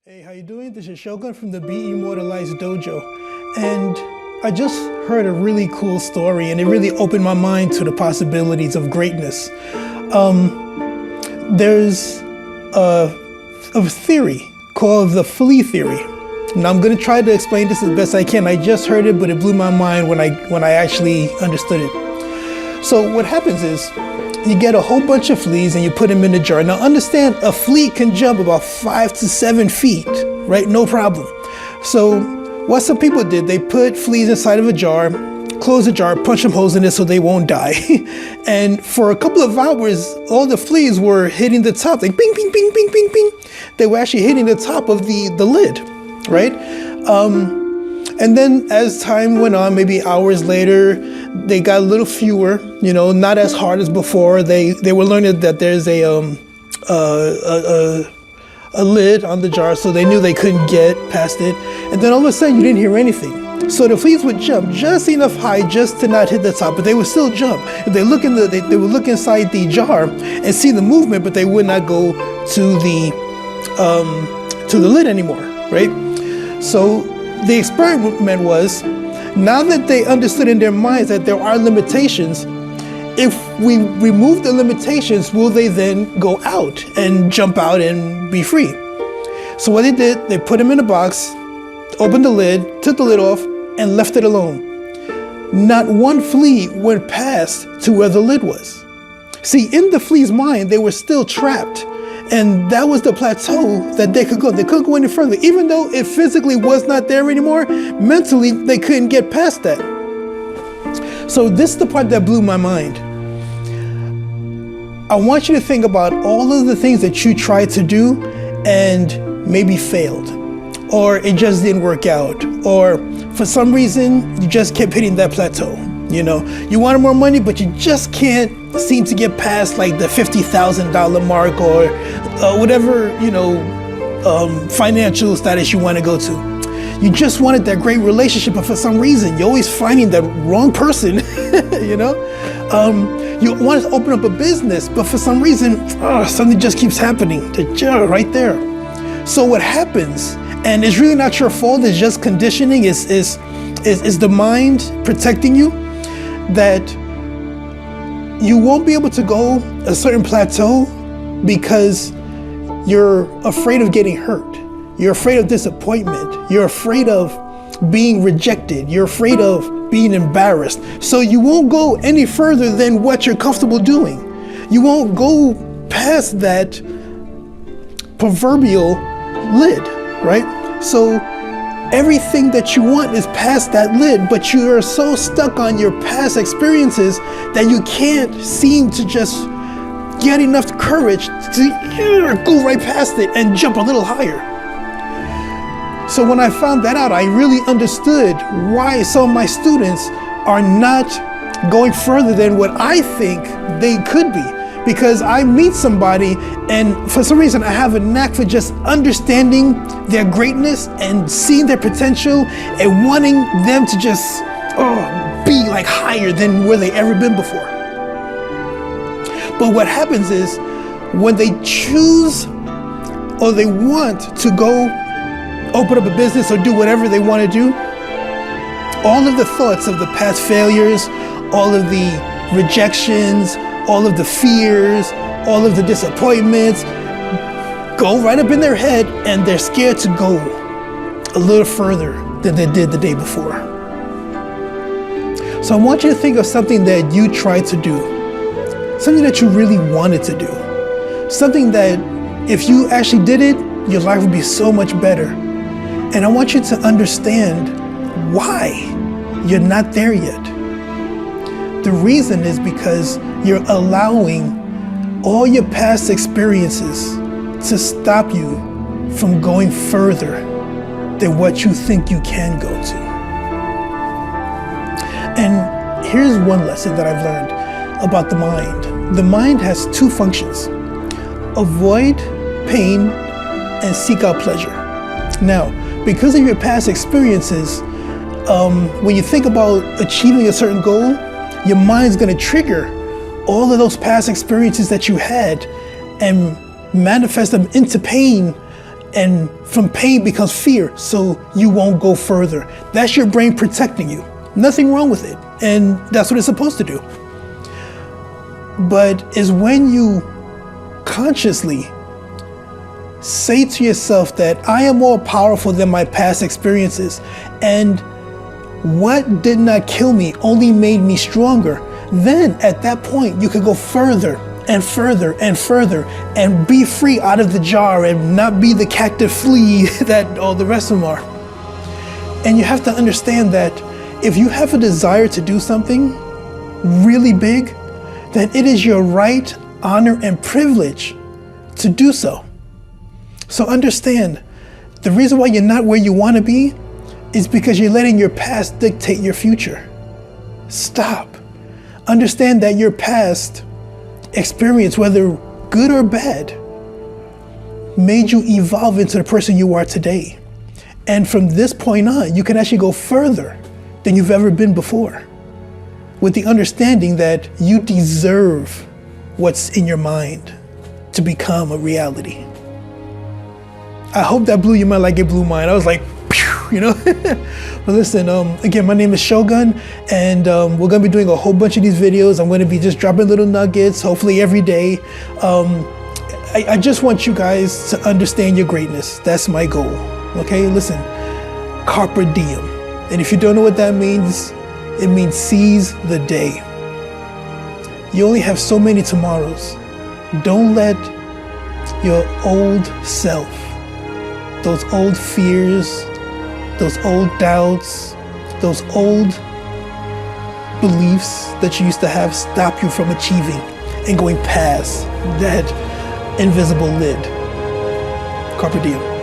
Hey, how you doing? This is Shogun from the Be Immortalized Dojo. And I just heard a really cool story and it really opened my mind to the possibilities of greatness. There's a theory called the flea theory. Now I'm gonna try to explain this as best I can. I just heard it, but it blew my mind when I actually understood it. So what happens is, you get a whole bunch of fleas and you put them in a jar. Now understand, a flea can jump about 5 to 7 feet, right? No problem. So what some people did, they put fleas inside of a jar, close the jar, punch some holes in it so they won't die. And for a couple of hours, all the fleas were hitting the top, like bing, bing, bing, bing, bing, bing. They were actually hitting the top of the lid, right? And then as time went on, maybe hours later, they got a little fewer, not as hard as before. They were learning that there's a lid on the jar, so they knew they couldn't get past it. And then all of a sudden, you didn't hear anything. So the fleas would jump just enough high just to not hit the top, but they would still jump. If they look they would look inside the jar and see the movement, but they would not go to the lid anymore, right? So the experiment was, now that they understood in their minds that there are limitations, if we remove the limitations, will they then go out and jump out and be free? So what they did, they put them in a box, opened the lid, took the lid off, and left it alone. Not one flea went past to where the lid was. See, in the flea's mind, they were still trapped. And that was the plateau that they could go. They couldn't go any further. Even though it physically was not there anymore, mentally, they couldn't get past that. So this is the part that blew my mind. I want you to think about all of the things that you tried to do and maybe failed, or it just didn't work out, or for some reason, you just kept hitting that plateau. You wanted more money, but you just can't seem to get past like the $50,000 mark or whatever, financial status you want to go to. You just wanted that great relationship, but for some reason, you're always finding that wrong person, You want to open up a business, but for some reason, something just keeps happening, right there. So what happens, and it's really not your fault, it's just conditioning, is the mind protecting you, that you won't be able to go a certain plateau because you're afraid of getting hurt. You're afraid of disappointment. You're afraid of being rejected. You're afraid of being embarrassed. So you won't go any further than what you're comfortable doing. You won't go past that proverbial lid, right? So everything that you want is past that lid, but you are so stuck on your past experiences that you can't seem to just get enough courage to go right past it and jump a little higher. So when I found that out, I really understood why some of my students are not going further than what I think they could be. Because I meet somebody and for some reason I have a knack for just understanding their greatness and seeing their potential and wanting them to just be like higher than where they ever been before. But what happens is when they choose or they want to go open up a business or do whatever they want to do, all of the thoughts of the past failures, all of the rejections, all of the fears, all of the disappointments go right up in their head, and they're scared to go a little further than they did the day before. So I want you to think of something that you tried to do, something that you really wanted to do, something that if you actually did it, your life would be so much better. And I want you to understand why you're not there yet. The reason is because you're allowing all your past experiences to stop you from going further than what you think you can go to. And here's one lesson that I've learned about the mind. The mind has two functions: avoid pain and seek out pleasure. Now, because of your past experiences, when you think about achieving a certain goal, your mind's gonna trigger all of those past experiences that you had and manifest them into pain And from pain becomes fear, so you won't go further. That's your brain protecting you. Nothing wrong with it. And that's what it's supposed to do. But it's when you consciously say to yourself that I am more powerful than my past experiences, and what did not kill me only made me stronger, then at that point you could go further and further and further and be free out of the jar and not be the captive flea that all the rest of them are. And you have to understand that if you have a desire to do something really big, then it is your right, honor, and privilege to do so. So understand, the reason why you're not where you want to be is because you're letting your past dictate your future. Stop. Understand that your past experience, whether good or bad, made you evolve into the person you are today. And from this point on, you can actually go further than you've ever been before, with the understanding that you deserve what's in your mind to become a reality. I hope that blew your mind like it blew mine. I was like, you know? But listen, again, my name is Shogun, and we're gonna be doing a whole bunch of these videos. I'm gonna be just dropping little nuggets, hopefully every day. I just want you guys to understand your greatness. That's my goal, okay? Listen, carpe diem. And if you don't know what that means, it means seize the day. You only have so many tomorrows. Don't let your old self, those old fears, those old doubts, those old beliefs that you used to have stop you from achieving and going past that invisible lid. Carpe diem.